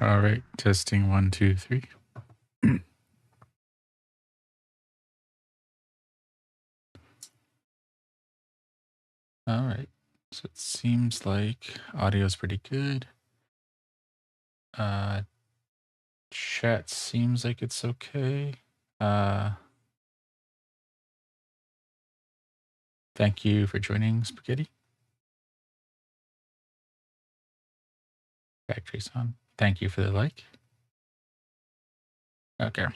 All right, testing 1, 2, 3. All right, so it seems like audio is pretty good. Uh, Chat seems like it's okay. Thank you for joining, Spaghetti. Factory's on. Thank you for the like. Okay.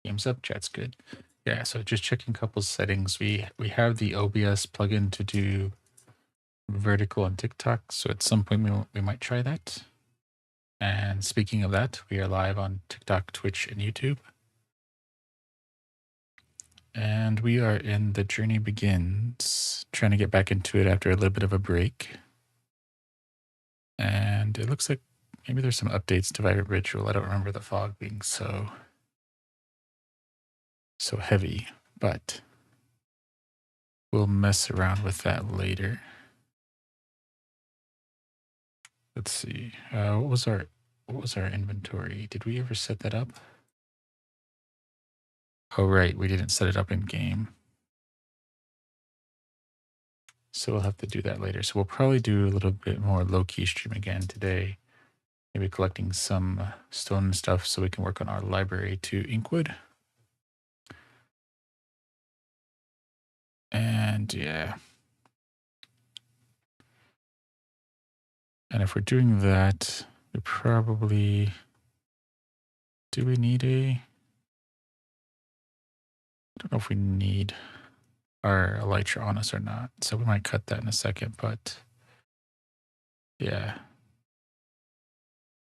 Game's up, chat's good. Yeah, so just checking a couple settings. We have the OBS plugin to do vertical on TikTok, so at some point we might try that. And speaking of that, we are live on TikTok, Twitch, and YouTube. And we are in The Journey Begins, trying to get back into it after a little bit of a break. And it looks like maybe there's some updates to Vibrant Ritual. I don't remember the fog being so heavy, but we'll mess around with that later. Let's see. What was our inventory? Did we ever set that up? Oh, right. We didn't set it up in game. So we'll have to do that later. So we'll probably do a little bit more low-key stream again today. Maybe collecting some stone and stuff so we can work on our library to Inkwood. And yeah. And if we're doing that, we probably, do we need I don't know if we need our elytra on us or not. So we might cut that in a second, but yeah.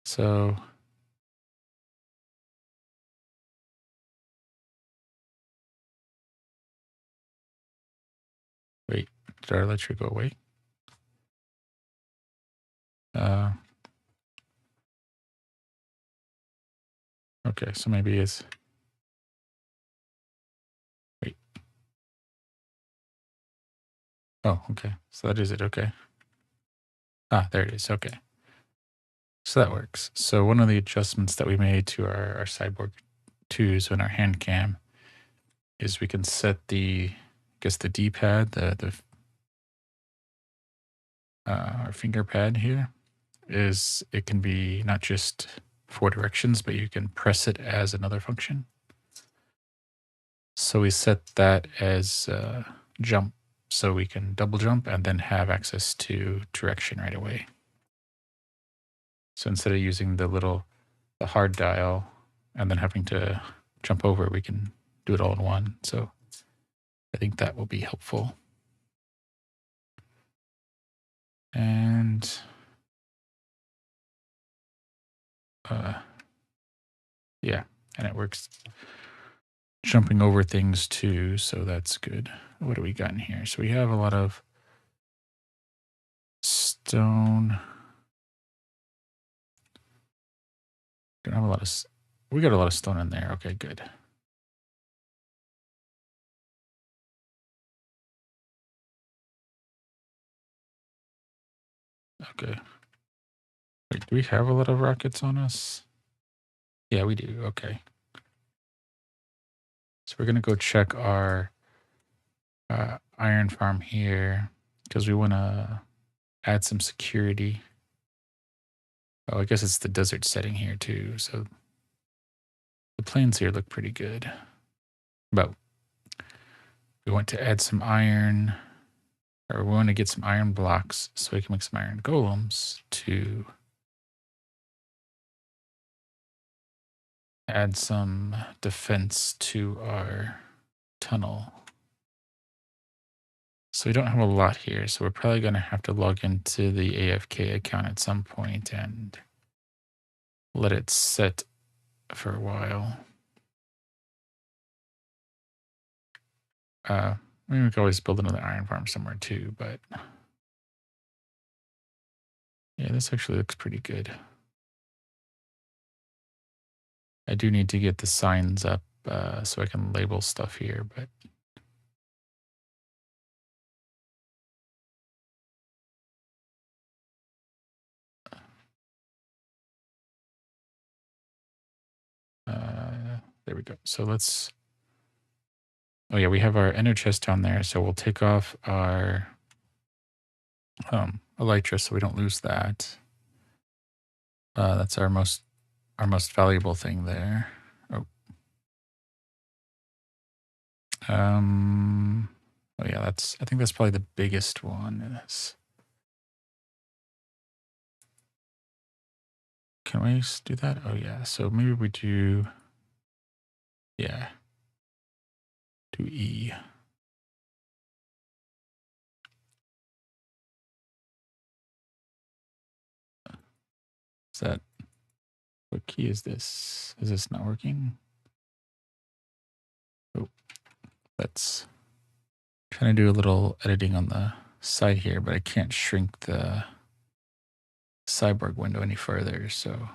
So wait, did our elytra go away? Okay, so maybe it's, wait. Oh, okay. So that is it. Okay. Ah, there it is. Okay. So that works. So one of the adjustments that we made to our Cyborg 2s and our hand cam is we can set the, I guess the D-pad, our finger pad here, is it can be not just 4 directions, but you can press it as another function. So we set that as jump, so we can double jump and then have access to direction right away. So instead of using the hard dial and then having to jump over, we can do it all in one. So I think that will be helpful. And yeah, and it works jumping over things too, so that's good. What do we got in here? So we have a lot of stone. Don't have a lot of, we got a lot of stone in there. Okay, good. Okay. Wait, do we have a lot of rockets on us? Yeah, we do. Okay. So we're gonna go check our iron farm here because we want to add some security. Oh, I guess it's the desert setting here too. So the plains here look pretty good. But we want to add some iron, or we want to get some iron blocks so we can make some iron golems to add some defense to our tunnel. So we don't have a lot here, so we're probably going to have to log into the AFK account at some point and let it set for a while. I mean, we could always build another iron farm somewhere too, but yeah, this actually looks pretty good. I do need to get the signs up so I can label stuff here, but There we go. So let's, oh yeah, we have our ender chest down there. So we'll take off our elytra so we don't lose that. That's our most valuable thing there. Oh. Oh yeah, I think that's probably the biggest one. Can we do that? Oh yeah. So maybe we do, yeah, do E. Is that, what key is this? Is this not working? Oh, let's trying to do a little editing on the side here, but I can't shrink the cyborg window any further. So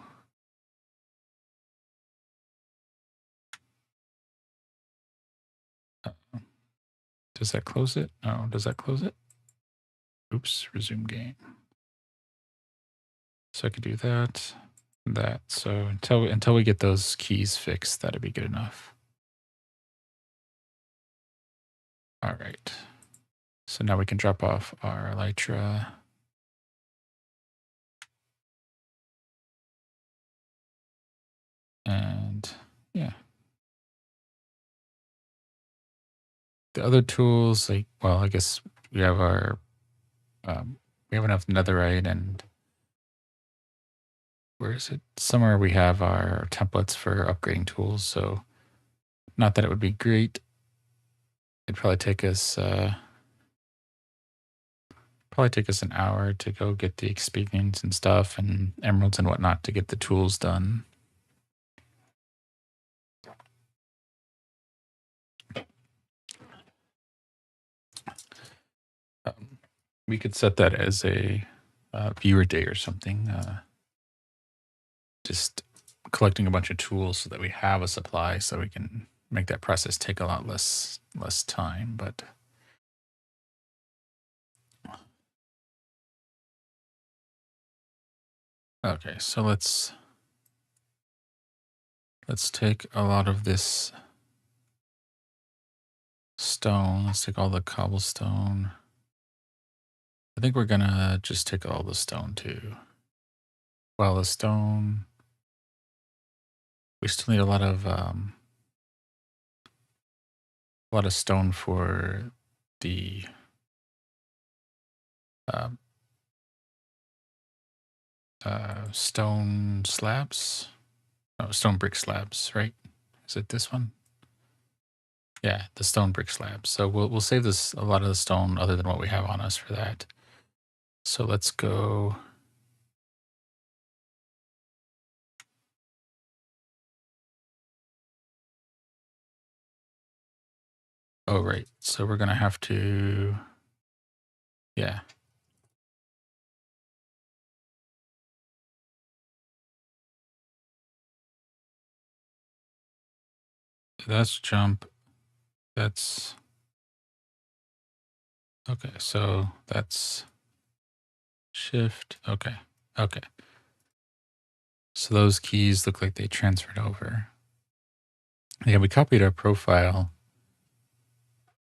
does that close it? No, does that close it? Oops, resume game. So I could do that, that. So until we get those keys fixed, that'd be good enough. All right. So now we can drop off our elytra. And yeah. The other tools, like, well, I guess we have our, we have enough netherite, and where is it? Somewhere we have our templates for upgrading tools. So not that it would be great. It'd probably take us an hour to go get the experience and stuff and emeralds and whatnot to get the tools done. We could set that as a viewer day or something. Just collecting a bunch of tools so that we have a supply, so we can make that process take a lot less time. But okay, so let's take a lot of this stone. Let's take all the cobblestone. I think we're gonna just take all the stone too. Well, the stone, we still need a lot of stone for the stone slabs. Oh, stone brick slabs, right? Is it this one? Yeah, the stone brick slabs. So we'll save this, a lot of the stone other than what we have on us for that. So let's go. Oh, right. So we're gonna have to, yeah. That's jump. That's okay. So that's shift. Okay. Okay. So those keys look like they transferred over. Yeah, we copied our profile,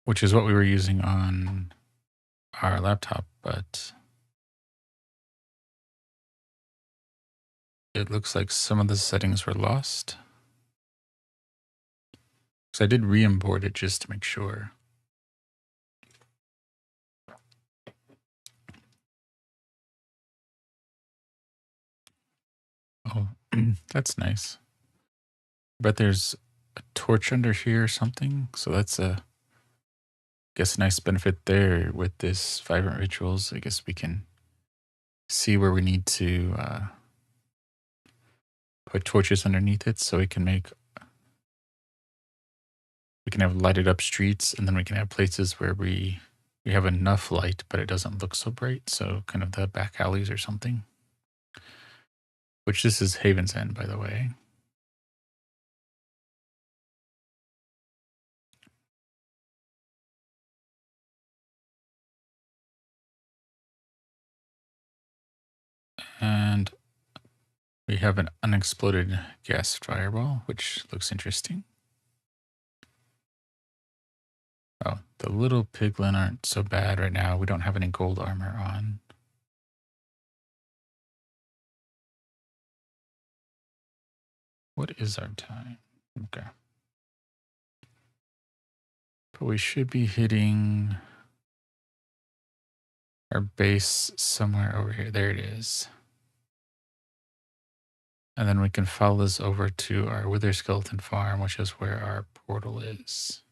which is what we were using on our laptop, but it looks like some of the settings were lost. Because I did re-import it just to make sure. Oh, that's nice. But there's a torch under here or something. So that's I guess a nice benefit there with this vibrant rituals. I guess we can see where we need to put torches underneath it, so we can have lighted up streets, and then we can have places where we have enough light, but it doesn't look so bright. So kind of the back alleys or something. Which this is Haven's End, by the way. And we have an unexploded gas fireball, which looks interesting. Oh, the little piglin aren't so bad right now. We don't have any gold armor on. What is our time? Okay. But we should be hitting our base somewhere over here. There it is. And then we can follow this over to our Wither Skeleton farm, which is where our portal is.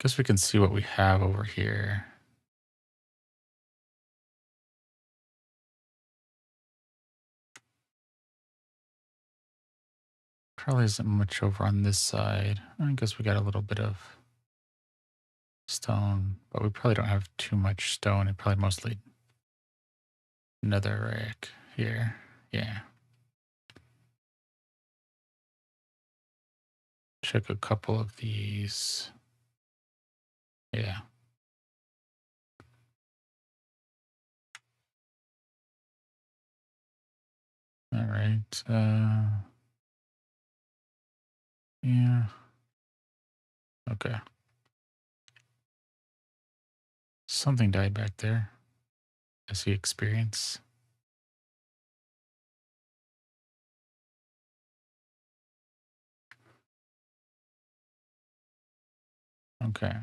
Guess we can see what we have over here. Probably isn't much over on this side. I guess we got a little bit of stone, but we probably don't have too much stone. It probably mostly netherrack here. Yeah. Check a couple of these. Yeah. All right. Yeah. Okay. Something died back there. I see experience. Okay.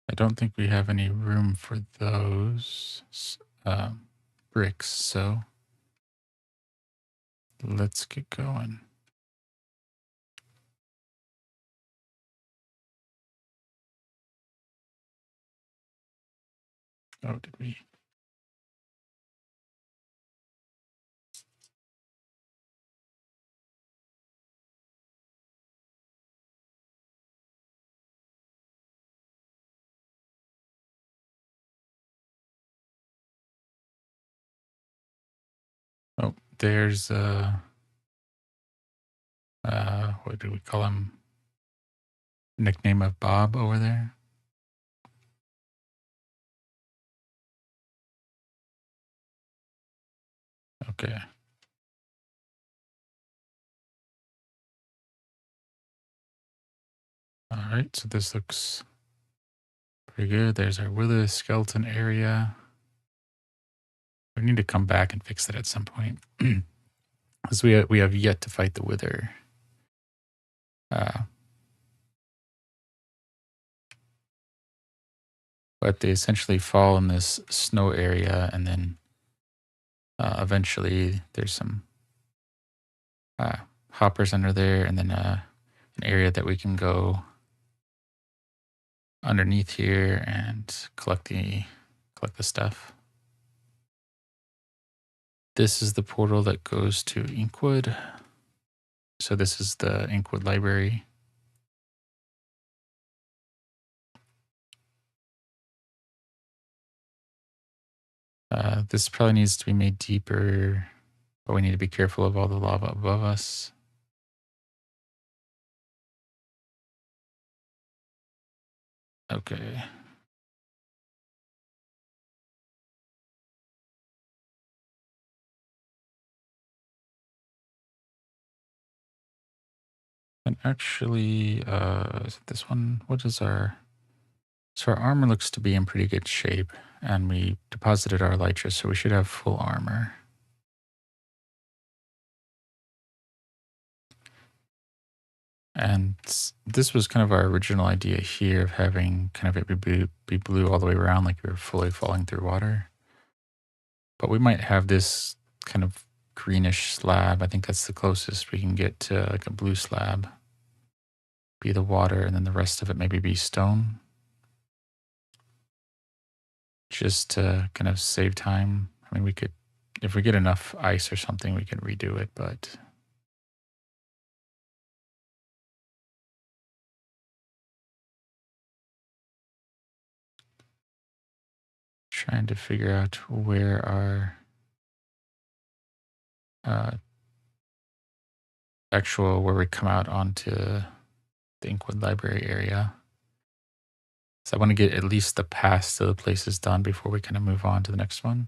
I don't think we have any room for those bricks, so let's get going. Oh, did we? Oh, there's what do we call him? Nickname of Bob over there. Okay. All right, so this looks pretty good. There's our wither skeleton area. We need to come back and fix that at some point. Because we have yet to fight the wither. But they essentially fall in this snow area, and then eventually there's some hoppers under there, and then an area that we can go underneath here and collect the stuff. This is the portal that goes to Inkwood. So this is the Inkwood Library. This probably needs to be made deeper, but we need to be careful of all the lava above us. Okay. And actually, is it this one? What is our... So our armor looks to be in pretty good shape, and we deposited our elytra, so we should have full armor. And this was kind of our original idea here of having kind of it be blue all the way around, like we were fully falling through water. But we might have this kind of greenish slab. I think that's the closest we can get to like a blue slab. Be the water, and then the rest of it maybe be stone. Just to kind of save time. I mean, we could, if we get enough ice or something, we can redo it, but... Trying to figure out where our where we come out onto the Inkwood Library area. So I want to get at least the paths to the places done before we kind of move on to the next one.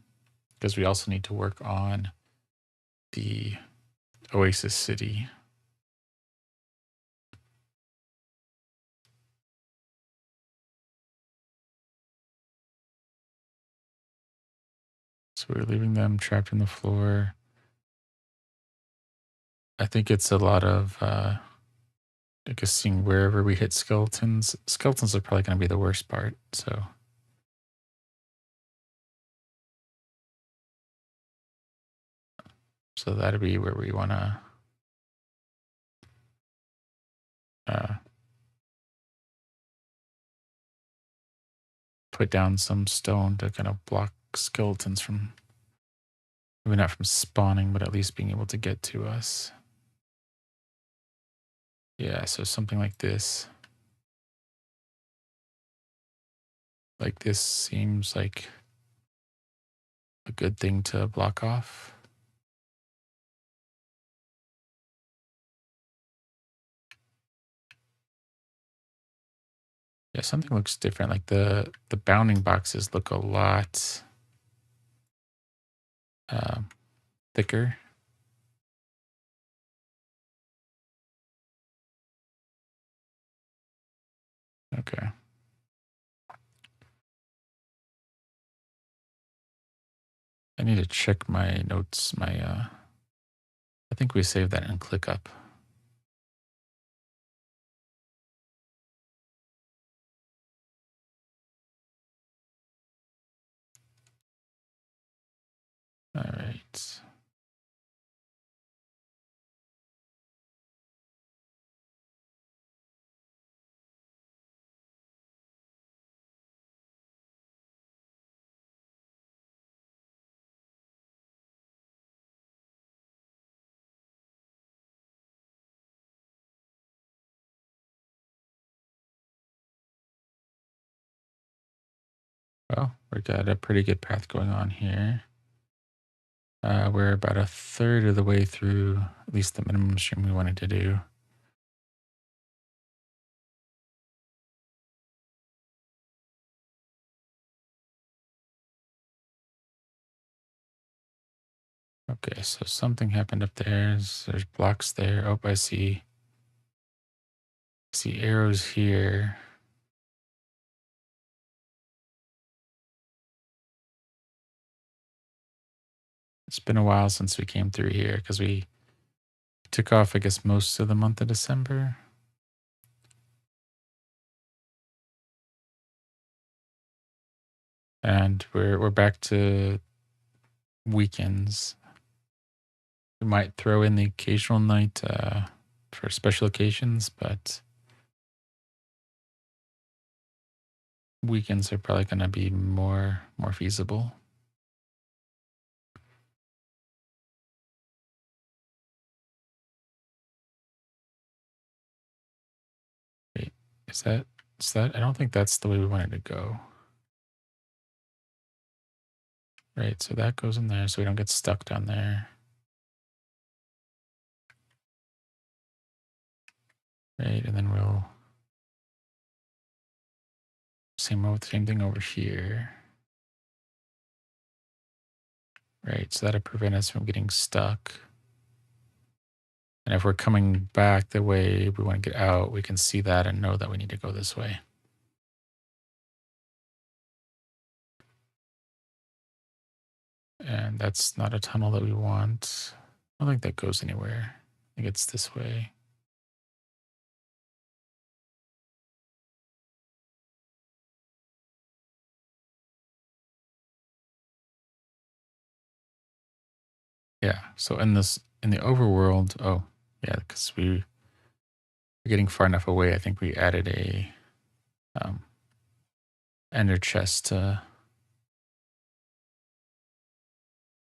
Because we also need to work on the Oasis City. So we're leaving them trapped in the floor. I think it's a lot of, I guess, seeing wherever we hit skeletons. Skeletons are probably going to be the worst part. So that'd be where we want to put down some stone to kind of block skeletons from, maybe not from spawning, but at least being able to get to us. Yeah, so something like this. Like this seems like a good thing to block off. Yeah, something looks different. Like the bounding boxes look a lot thicker. Okay. I need to check my notes. I think we saved that in ClickUp. All right. Well, we got a pretty good path going on here. We're about a third of the way through, at least the minimum stream we wanted to do. Okay, so something happened up there. There's blocks there. Oh, I see arrows here. It's been a while since we came through here because we took off, I guess, most of the month of December. And we're back to weekends. We might throw in the occasional night for special occasions, but weekends are probably going to be more feasible. Wait, is that? I don't think that's the way we wanted to go. Right, so that goes in there so we don't get stuck down there. Right, and then we'll same thing over here. Right, so that'll prevent us from getting stuck. And if we're coming back the way we want to get out, we can see that and know that we need to go this way. And that's not a tunnel that we want. I don't think that goes anywhere. I think it's this way. Yeah, so in the overworld, oh, yeah, because we're getting far enough away, I think we added a ender chest to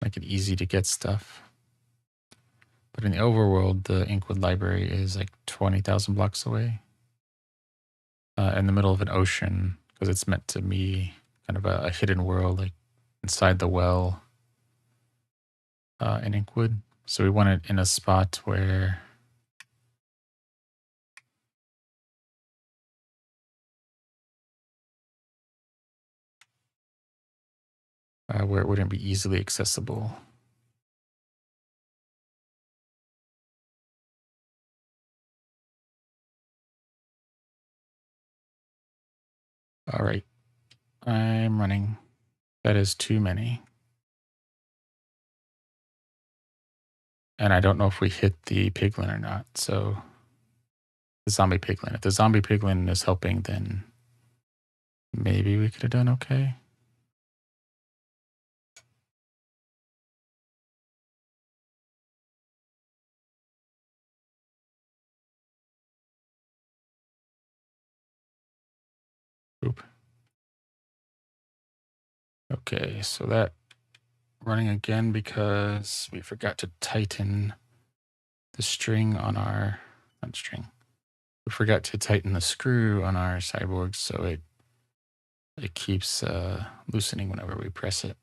make it easy to get stuff. But in the overworld, the Inkwood Library is like 20,000 blocks away, in the middle of an ocean, because it's meant to be kind of a hidden world, like inside the well in Inkwood. So we want it in a spot where where it wouldn't be easily accessible. All right, I'm running. That is too many. And I don't know if we hit the piglin or not. So the zombie piglin. If the zombie piglin is helping, then maybe we could have done okay. Oop. Okay, so that running again because we forgot to tighten the string on our, not string. We forgot to tighten the screw on our cyborg, so it keeps loosening whenever we press it.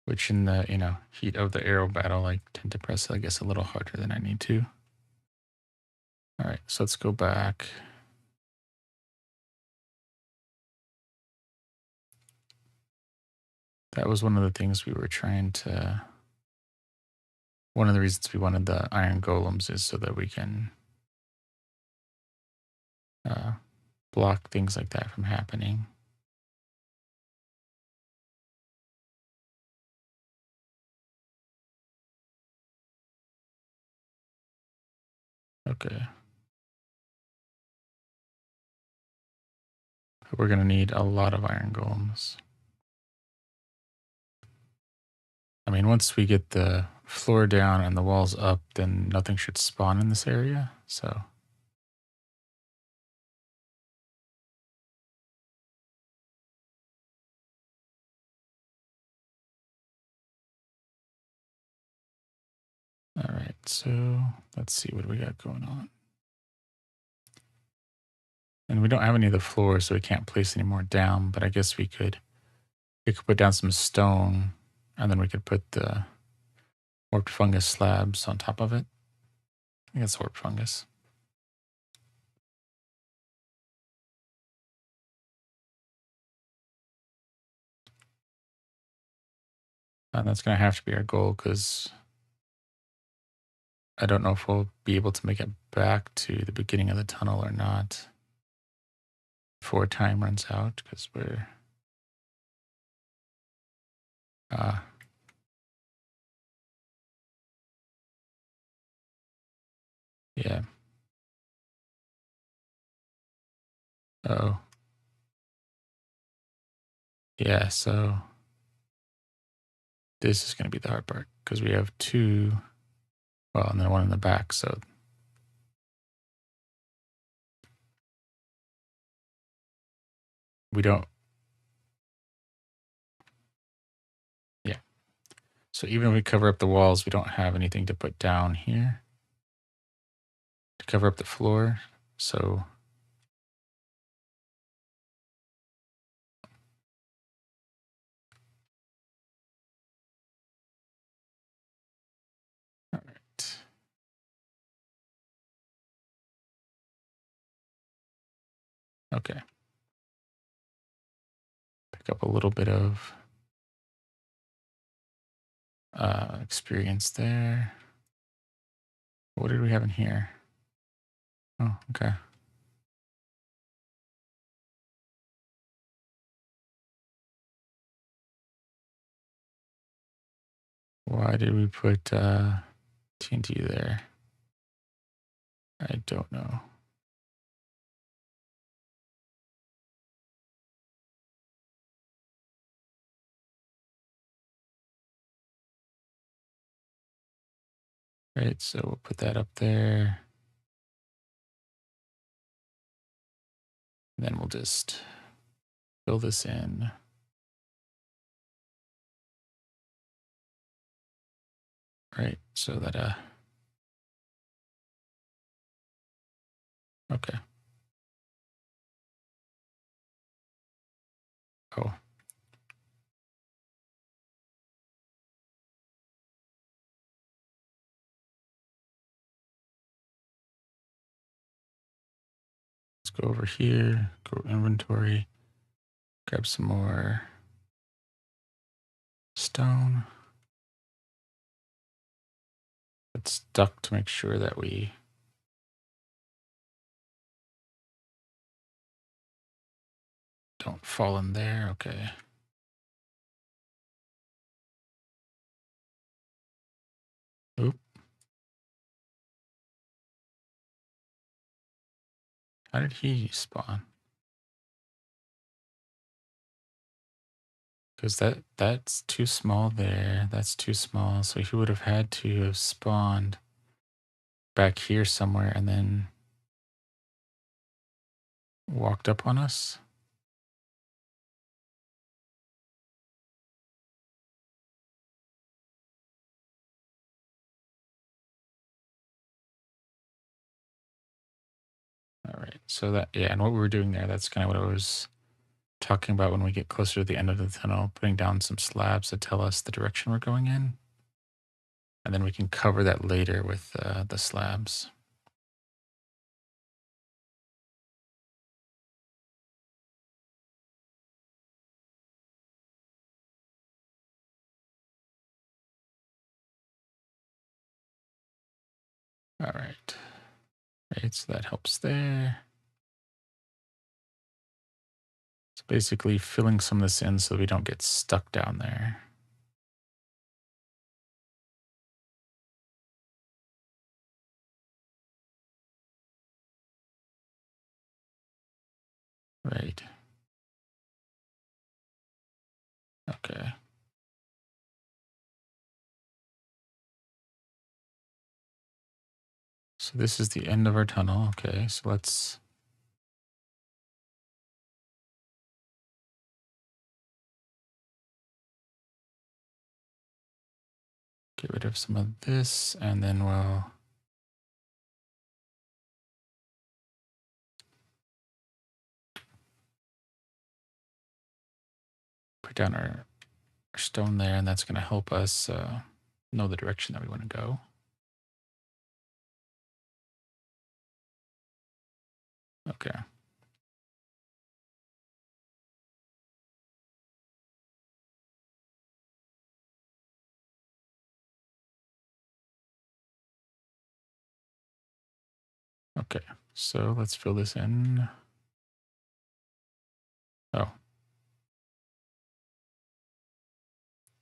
Which in the, heat of the arrow battle, I tend to press, I guess, a little harder than I need to. All right, so let's go back. That was one of the things we were trying to, one of the reasons we wanted the iron golems is so that we can block things like that from happening. Okay. We're going to need a lot of iron golems. I mean, once we get the floor down and the walls up, then nothing should spawn in this area. So, all right. So let's see what we got going on. And we don't have any of the floors, so we can't place any more down, but I guess we could put down some stone and then we could put the warped fungus slabs on top of it. I think it's warped fungus. And that's going to have to be our goal because I don't know if we'll be able to make it back to the beginning of the tunnel or not before time runs out because we're yeah. Oh, yeah. So this is going to be the hard part because we have two, well, and then one in the back. So we don't, yeah. So even if we cover up the walls, we don't have anything to put down here to cover up the floor. So all right. Okay. Pick up a little bit of experience there. What did we have in here? Oh, okay. Why did we put TNT there? I don't know. Right, so we'll put that up there. And then we'll just fill this in. Right, so that, okay. Oh. go over here, go inventory, grab some more stone. Let's duck to make sure that we don't fall in there. Okay. Oop. How did he spawn? Because that's too small there. That's too small. So he would have had to have spawned back here somewhere and then walked up on us. All right. So that, yeah, and what we were doing there, that's kind of what I was talking about when we get closer to the end of the tunnel, putting down some slabs to tell us the direction we're going in. And then we can cover that later with the slabs. All right. Right, so that helps there. So basically filling some of this in so we don't get stuck down there. Right. Okay. So this is the end of our tunnel. Okay, so let's get rid of some of this and then we'll put down our stone there, and that's going to help us know the direction that we want to go. Okay. Okay, so let's fill this in. Oh.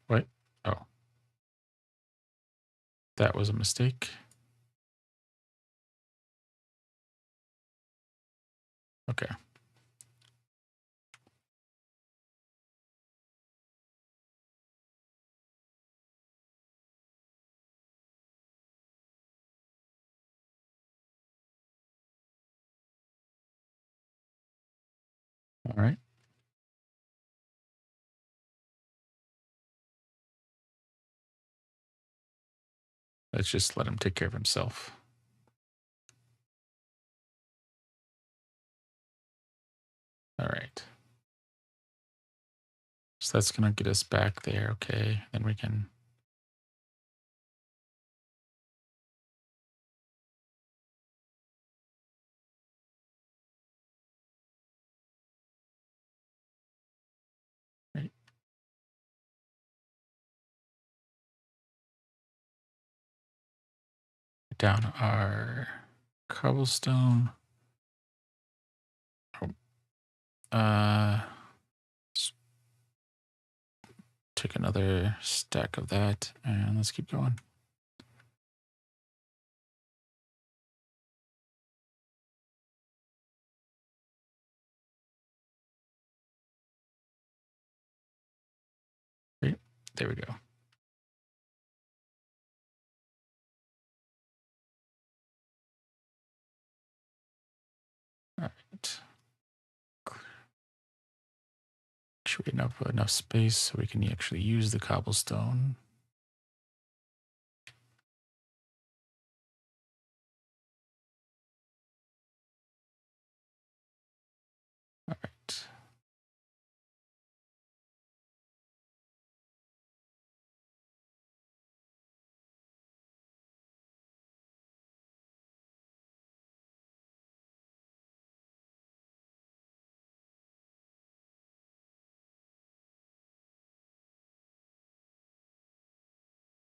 What? Oh. That was a mistake. Okay. All right. Let's just let him take care of himself. All right. So that's going to get us back there. Okay. Then we can. Right. Put down our cobblestone. Oh, let's take another stack of that and let's keep going. Right. There we go. All right. Make sure we have enough space so we can actually use the cobblestone. All right.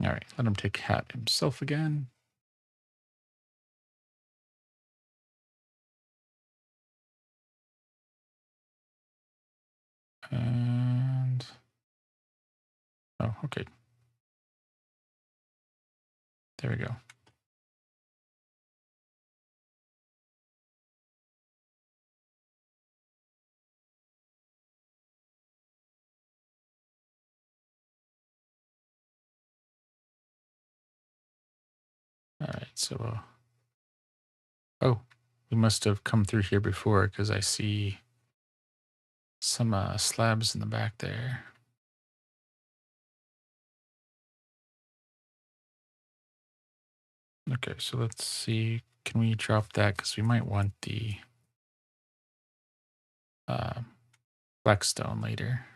All right, let him take hat himself again. And oh, okay. There we go. All right, so oh, we must have come through here before because I see some slabs in the back there. Okay, so let's see. Can we drop that? Because we might want the uh, black stone later.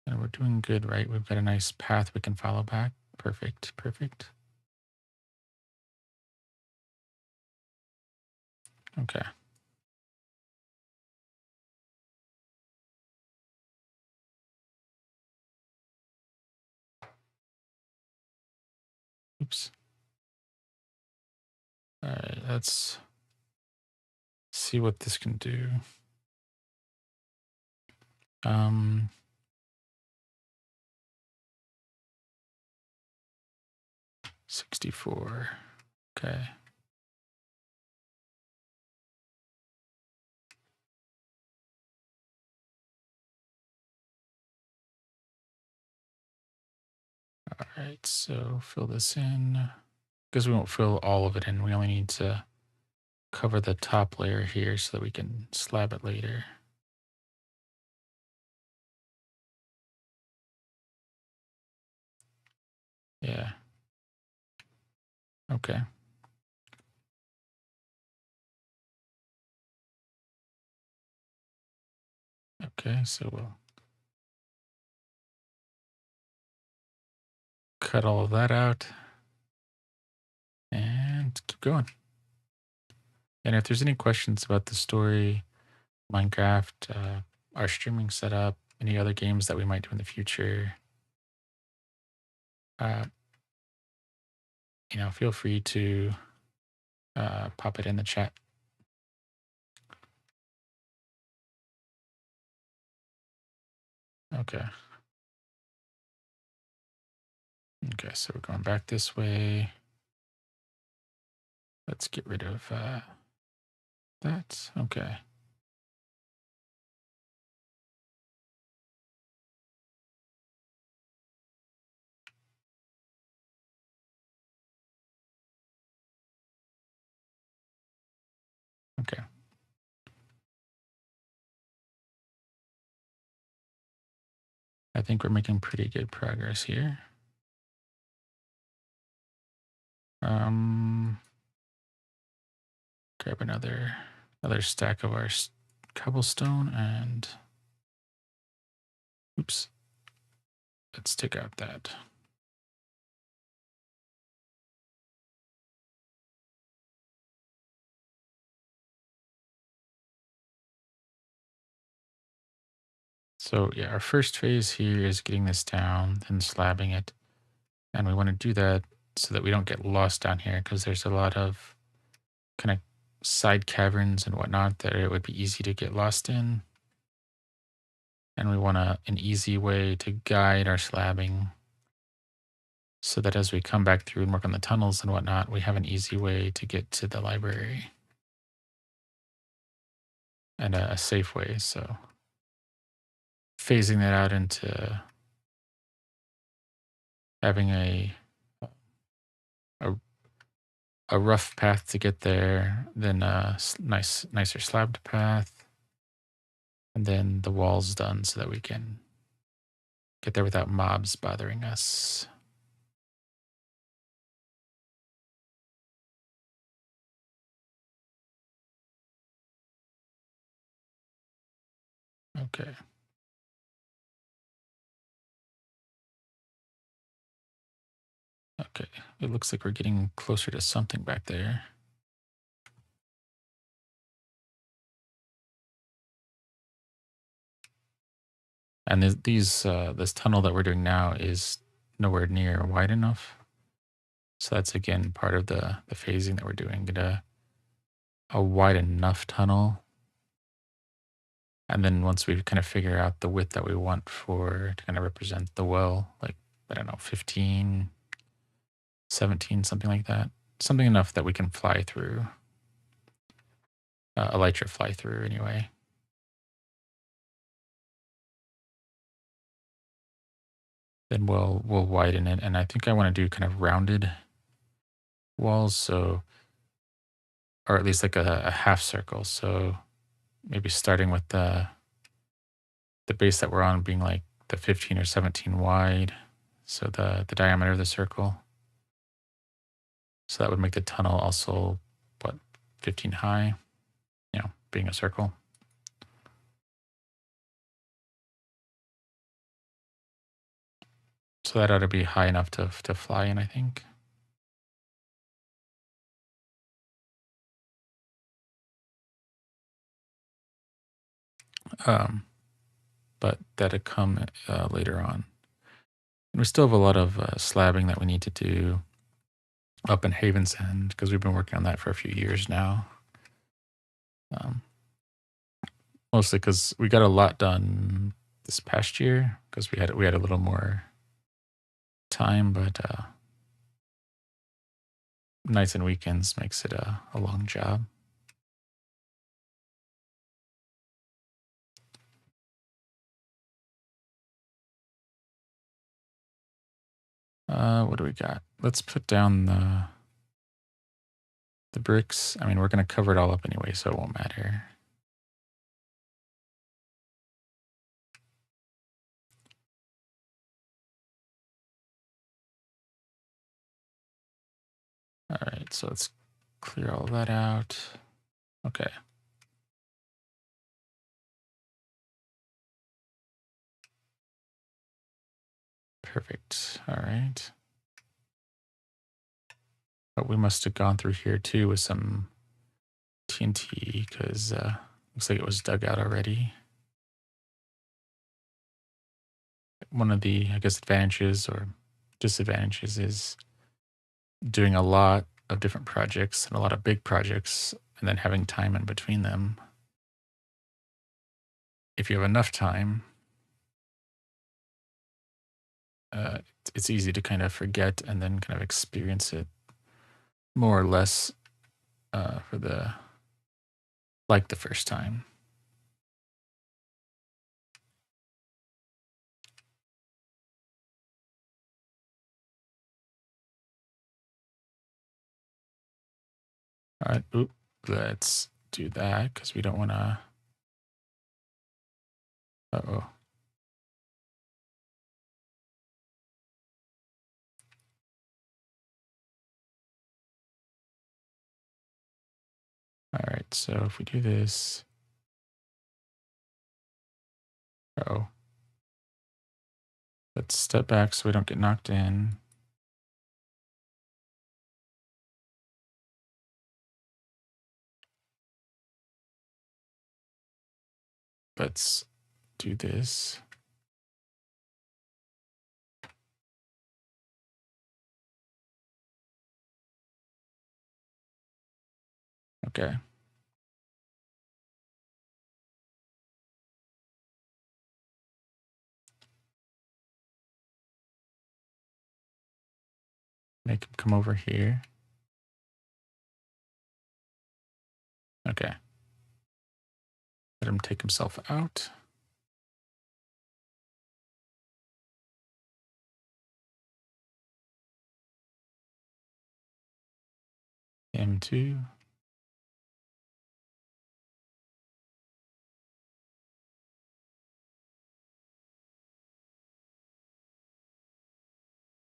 And we're doing good, right? We've got a nice path we can follow back. Perfect, perfect. Okay. Oops. All right, let's see what this can do. 64. Okay. All right, so fill this in. Because we won't fill all of it in. We only need to cover the top layer here so that we can slab it later. Yeah. Okay. Okay, so we'll cut all of that out and keep going. And if there's any questions about the story, Minecraft, our streaming setup, any other games that we might do in the future, uh, feel free to pop it in the chat. Okay. Okay, so we're going back this way. Let's get rid of that. Okay. Okay. I think we're making pretty good progress here. Grab another stack of our cobblestone and oops. Let's take out that. So yeah, our first phase here is getting this down, then slabbing it. And we want to do that so that we don't get lost down here because there's a lot of kind of side caverns and whatnot that it would be easy to get lost in. And we want an easy way to guide our slabbing so that as we come back through and work on the tunnels and whatnot, we have an easy way to get to the library and a safe way. So phasing that out into having a, a rough path to get there, then a nicer slabbed path, and then the walls done so that we can get there without mobs bothering us. Okay. Okay. It looks like we're getting closer to something back there. And this tunnel that we're doing now is nowhere near wide enough. So that's again part of the phasing that we're doing. Get a wide enough tunnel. And then once we kind of figure out the width that we want for to kind of represent the well, like, I don't know, 15, 17, something like that. Something enough that we can fly through. Elytra fly through anyway. Then we'll widen it. And I think I want to do kind of rounded walls, so, or at least like a half circle. So maybe starting with the base that we're on being like the 15 or 17 wide. So the diameter of the circle. So that would make the tunnel also, what, 15 high, being a circle. So that ought to be high enough to fly in, I think. But that'd come later on. And we still have a lot of slabbing that we need to do up in Haven's End because we've been working on that for a few years now. Mostly because we got a lot done this past year because we had a little more time, but nights and weekends makes it a long job. What do we got? Let's put down the bricks. I mean, we're going to cover it all up anyway, so it won't matter. All right, so let's clear all that out. Okay. Perfect. All right. But we must have gone through here too with some TNT because looks like it was dug out already. One of the, I guess, advantages or disadvantages is doing a lot of different projects and a lot of big projects and then having time in between them. If you have enough time, it's easy to kind of forget and then kind of experience it more or less for the first time. All right, let's do that because we don't want to. Uh-oh. All right, so if we do this. Uh-oh. Let's step back so we don't get knocked in. Let's do this. Okay. Make him come over here. Okay. Let him take himself out. Him too.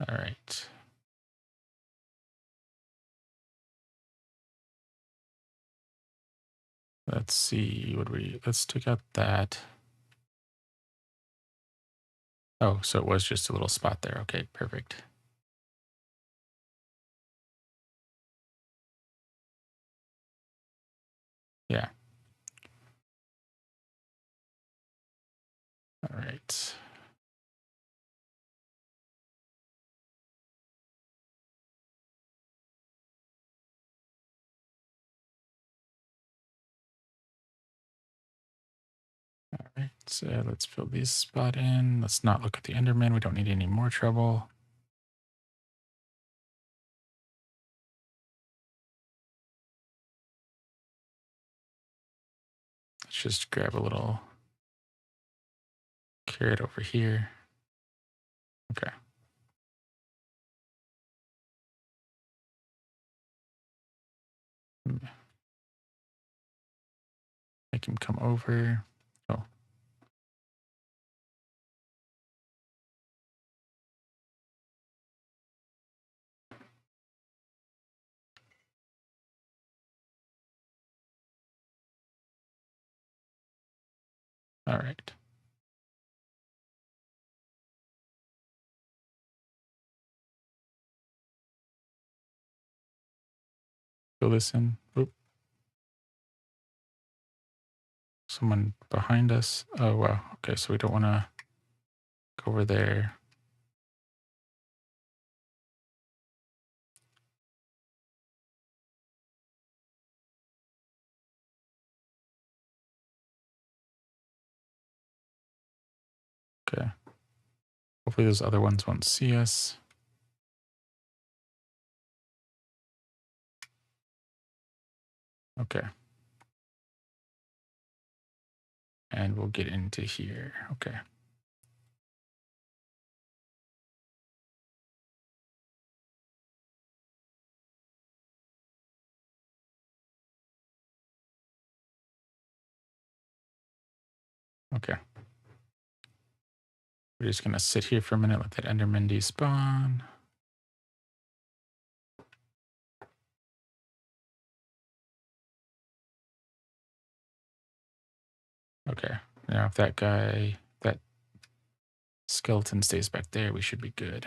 All right. Let's see let's take out that. Oh, so it was just a little spot there. Okay, perfect. Yeah. All right. that. All right, so let's fill this spot in. Let's not look at the Enderman. We don't need any more trouble. Let's just grab a little carrot over here. Okay. Make him come over. Oh. All right. Fill this in. Oop. Someone behind us. Oh, wow. Okay, so we don't want to go over there. Okay. Hopefully those other ones won't see us. Okay. And we'll get into here. Okay. Okay. We're just going to sit here for a minute, let that Enderman despawn. Okay. Now if that skeleton stays back there, we should be good.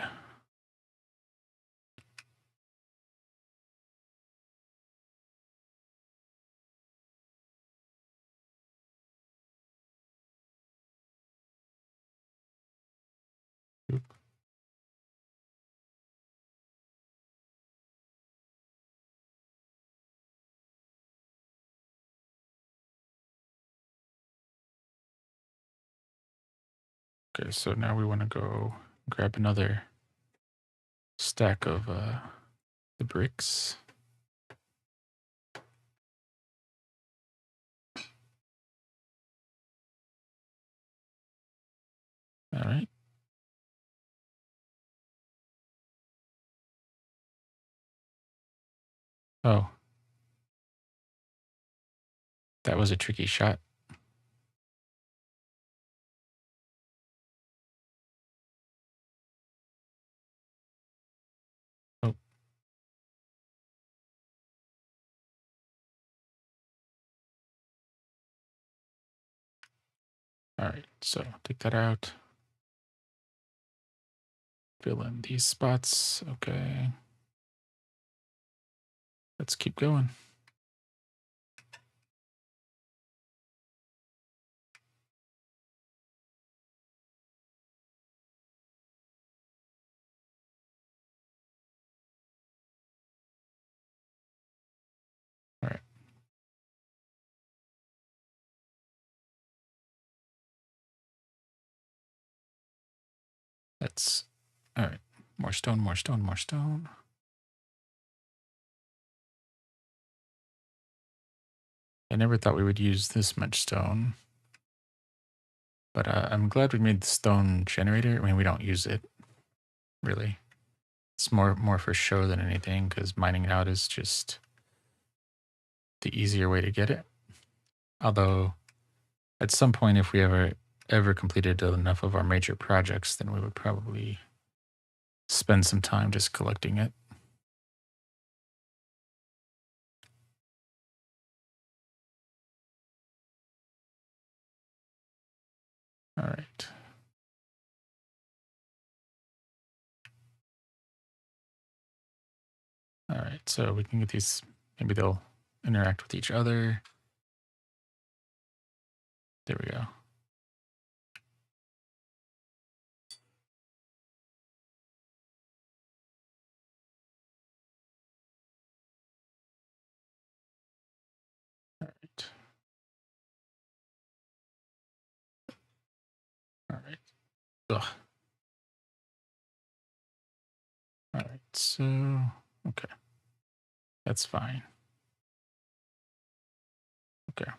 Oop. Okay, so now we want to go grab another stack of the bricks. All right. Oh, that was a tricky shot. Oh, all right. So take that out. Fill in these spots. Okay. Let's keep going. All right. That's all right. More stone, more stone, more stone. I never thought we would use this much stone, but I'm glad we made the stone generator. I mean, we don't use it really. It's more for show than anything because mining it out is just the easier way to get it. Although, at some point, if we ever completed enough of our major projects, then we would probably spend some time just collecting it. All right. All right, so we can get these, maybe they'll interact with each other. There we go. right. Ugh. All right. So, okay. That's fine. Okay.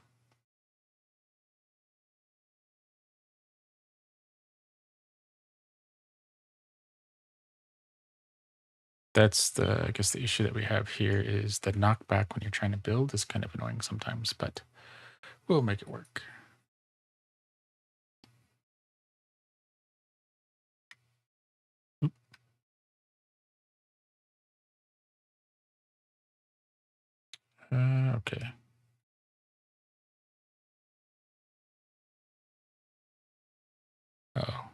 That's I guess the issue that we have here is the knockback when you're trying to build is kind of annoying sometimes, but we'll make it work. Oop. Okay. Oh,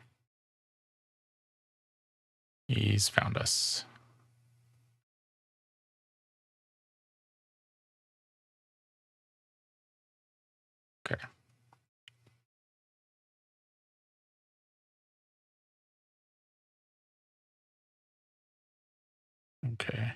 he's found us. Okay. Okay.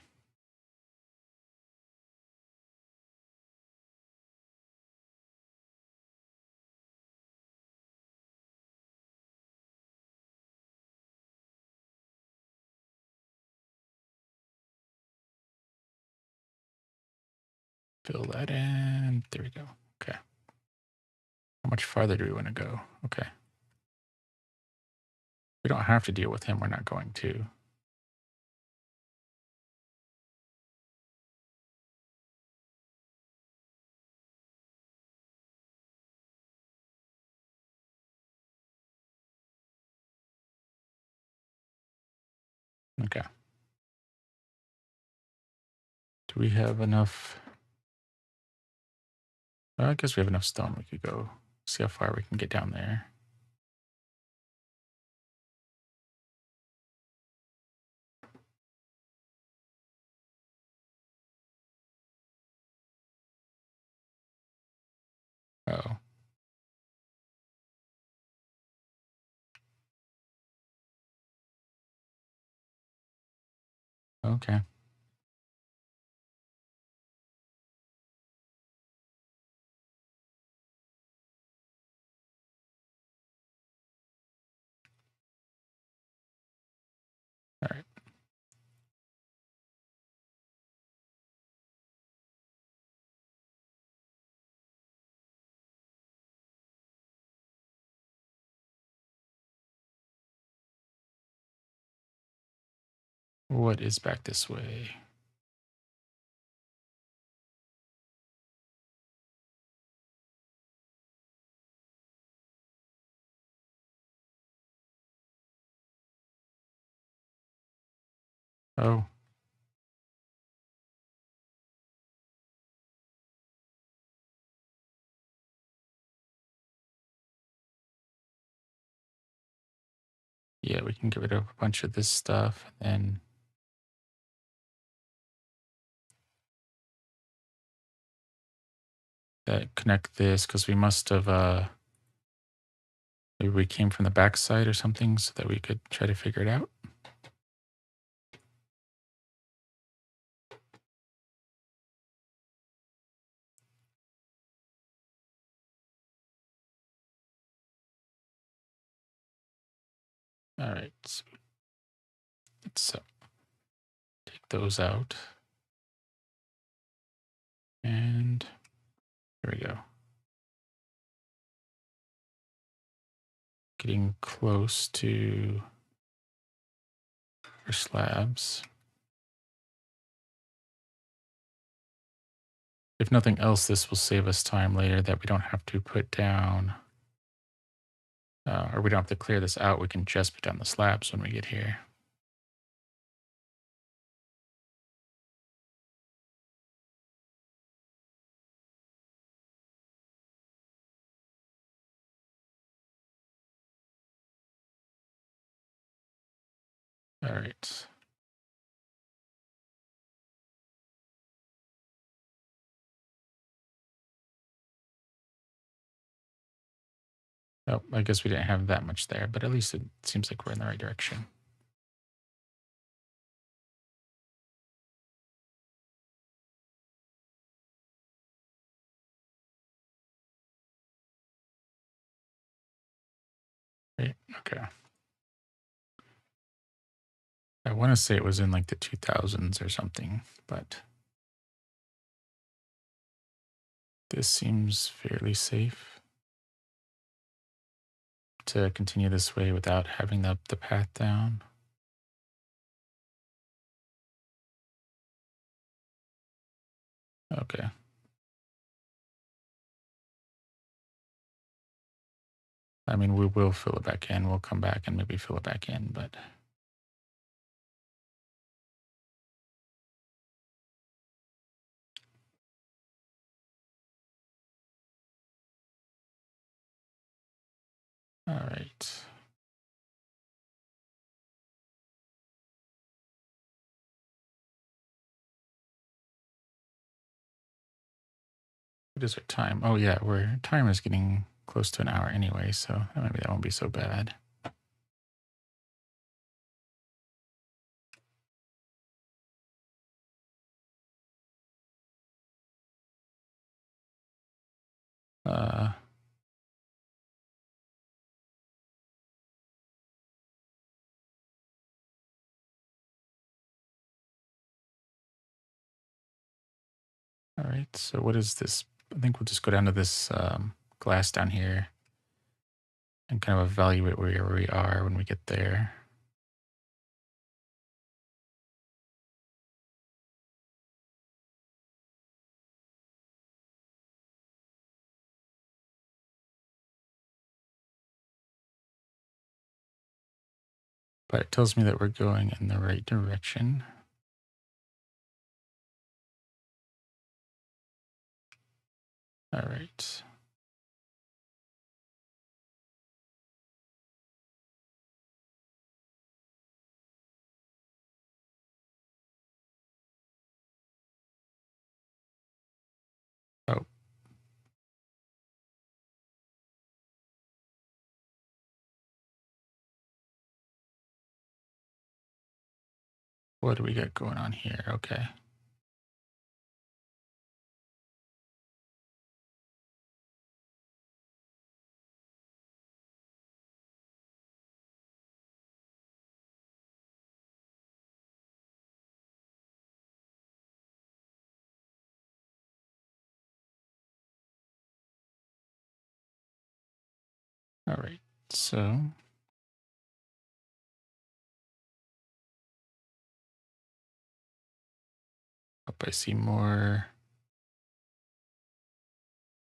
Fill that in. There we go. Okay. How much farther do we want to go? Okay. We don't have to deal with him. We're not going to. Okay. Do we have enough? Well, I guess we have enough stone. We could go see how far we can get down there. Oh, okay. All right. What is back this way? Oh, yeah, we can get rid of a bunch of this stuff and then connect this because we must have, maybe we came from the backside or something so that we could try to figure it out. All right. So let's take those out. And there we go. Getting close to our slabs. If nothing else, this will save us time later that we don't have to put down, or we don't have to clear this out. We can just put down the slabs when we get here. All right. Oh, I guess we didn't have that much there, but at least it seems like we're in the right direction. right? Okay. I want to say it was in like the 2000s or something, but this seems fairly safe to continue this way without having the path down. Okay. I mean, we will fill it back in. We'll come back and maybe fill it back in, but all right. What is our time? Oh yeah, our time is getting close to an hour anyway, so maybe that won't be so bad. Uh, all right. So what is this? I think we'll just go down to this glass down here and kind of evaluate where we are when we get there. But it tells me that we're going in the right direction. All right. Oh, what do we got going on here? Okay. All right. So, up I see more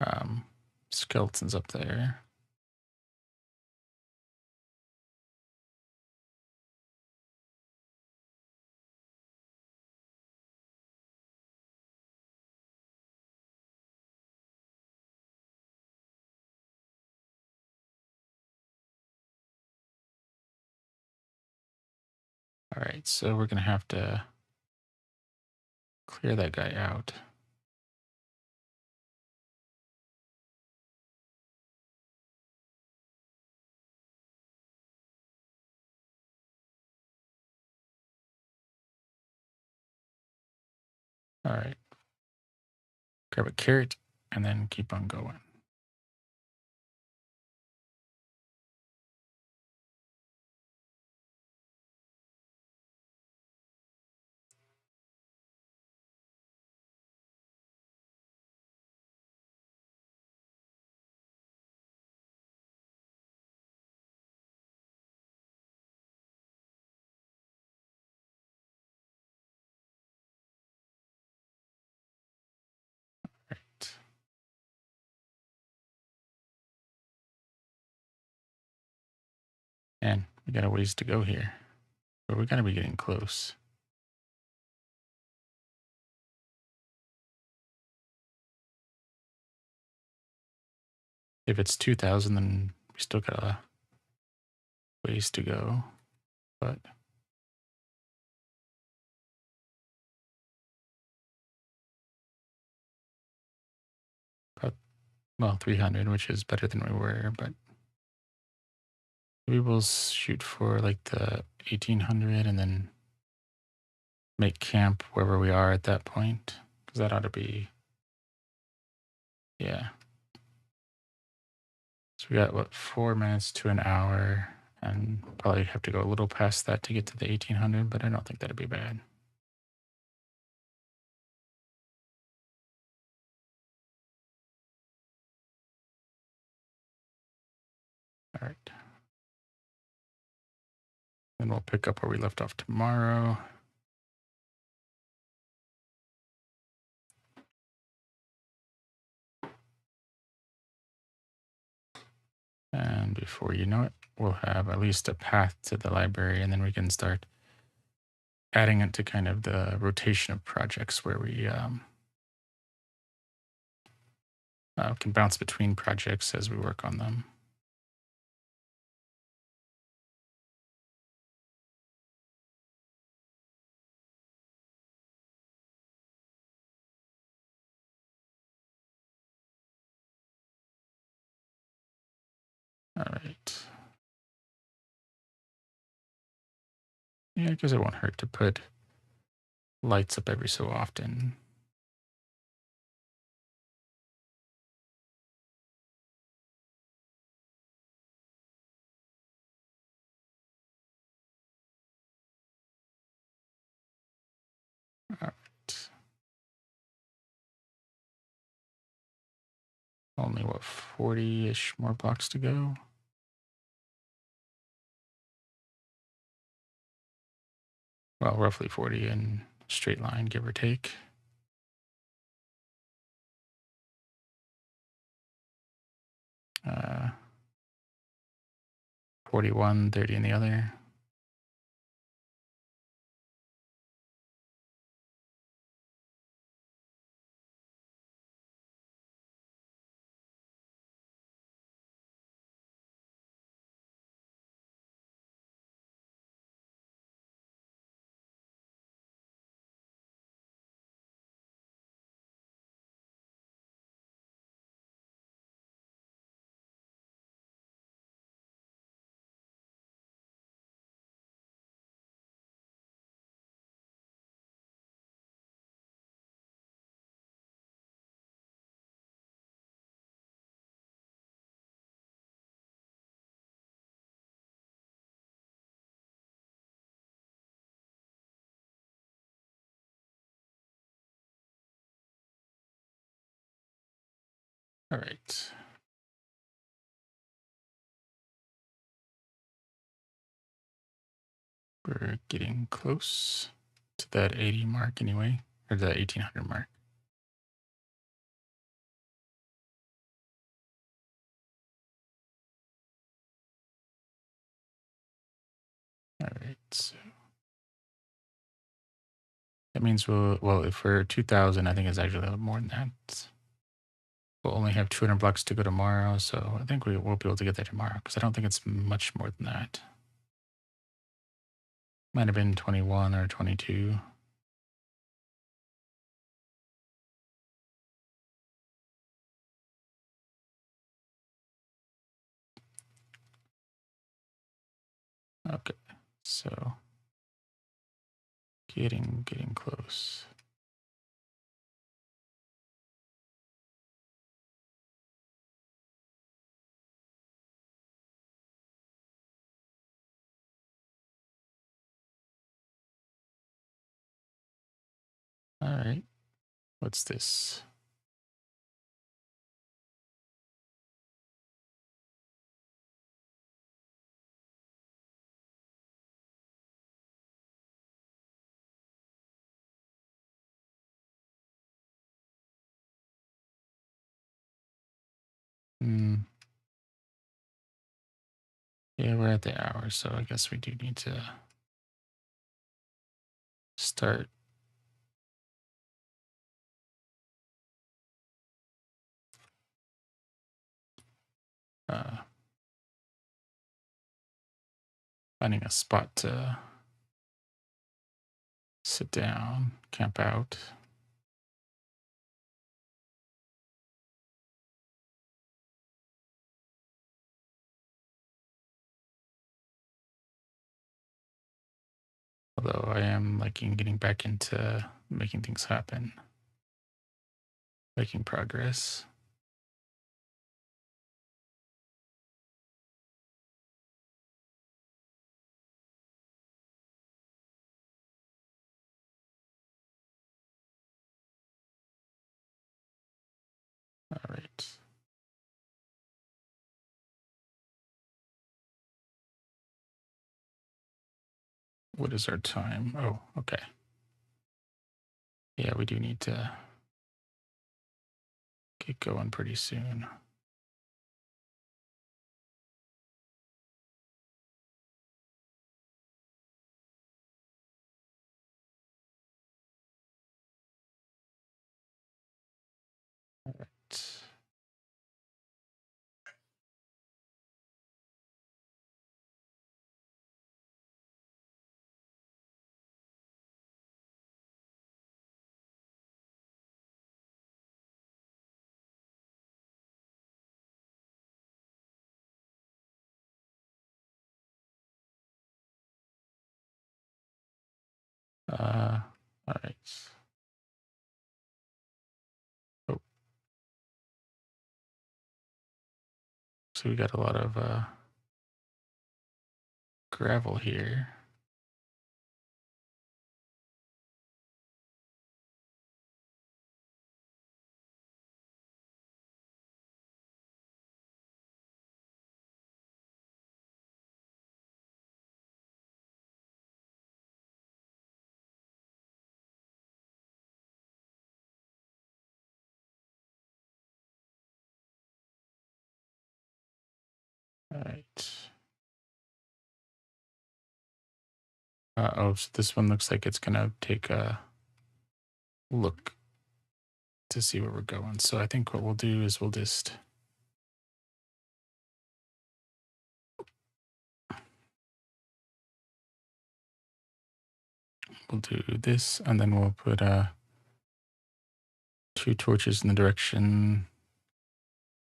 um, skeletons up there. All right. So we're going to have to clear that guy out. All right. Grab a carrot and then keep on going. Right. And we got a ways to go here, but we got to be getting close. If it's 2000, then we still got a ways to go, but about, well, 300, which is better than we were, but maybe we'll shoot for like the 1800 and then make camp wherever we are at that point, because that ought to be, yeah. So we got what, 4 minutes to an hour, and probably have to go a little past that to get to the 1800, but I don't think that'd be bad. All right. Then we'll pick up where we left off tomorrow. And before you know it, we'll have at least a path to the library, and then we can start adding it to kind of the rotation of projects where we can bounce between projects as we work on them. All right. Yeah, because it won't hurt to put lights up every so often. All right. Only what, 40-ish more blocks to go? Well, roughly 40 in straight line, give or take. Uh, 41, 30 in the other. All right. We're getting close to that 80 mark anyway, or the 1800 mark. All right. So that means well, if we're 2000, I think it's actually a little more than that. We'll only have 200 blocks to go tomorrow, so I think we will be able to get there tomorrow because I don't think it's much more than that. Might have been 21 or 22. Okay, so getting close. All right, what's this? Hmm. Yeah, we're at the hour, so I guess we do need to start. Uh, Finding a spot to sit down, camp out. Although I am liking getting back into making things happen, making progress. What is our time? Oh, okay. Yeah, we do need to get going pretty soon. All right. All right. Oh, so we got a lot of gravel here. All right. Oh, so this one looks like it's gonna take a look to see where we're going. So I think what we'll do is we'll do this, and then we'll put 2 torches in the direction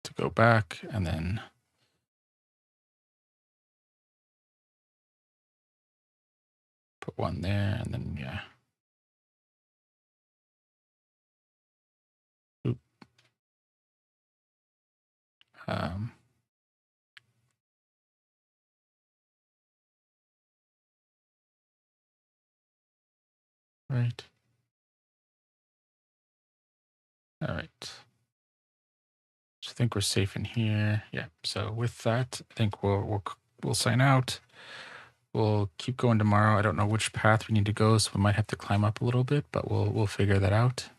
to go back, and then put one there, and then yeah. Oop. Um, right. All right. So I think we're safe in here. Yeah. So with that, I think we'll sign out. We'll keep going tomorrow. I don't know which path we need to go, so we might have to climb up a little bit, but we'll figure that out.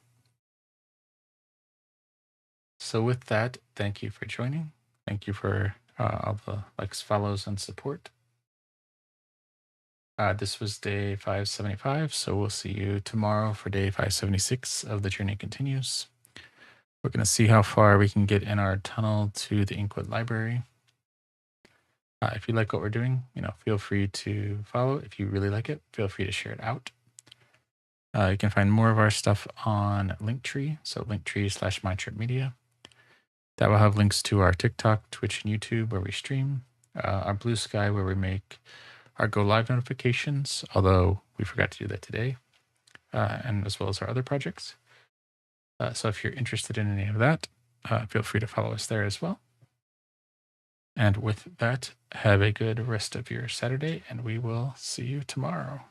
So with that, thank you for joining. Thank you for all the likes, follows, and support. This was day 575, so we'll see you tomorrow for day 576 of The Journey Continues. We're going to see how far we can get in our tunnel to the Inkwood Library. If you like what we're doing, feel free to follow. If you really like it, feel free to share it out. You can find more of our stuff on Linktree, so linktree/mindtripmedia. That will have links to our TikTok, Twitch, and YouTube where we stream, our Blue Sky where we make our go live notifications, although we forgot to do that today, and as well as our other projects. So if you're interested in any of that, feel free to follow us there as well. And with that, have a good rest of your Saturday, and we will see you tomorrow.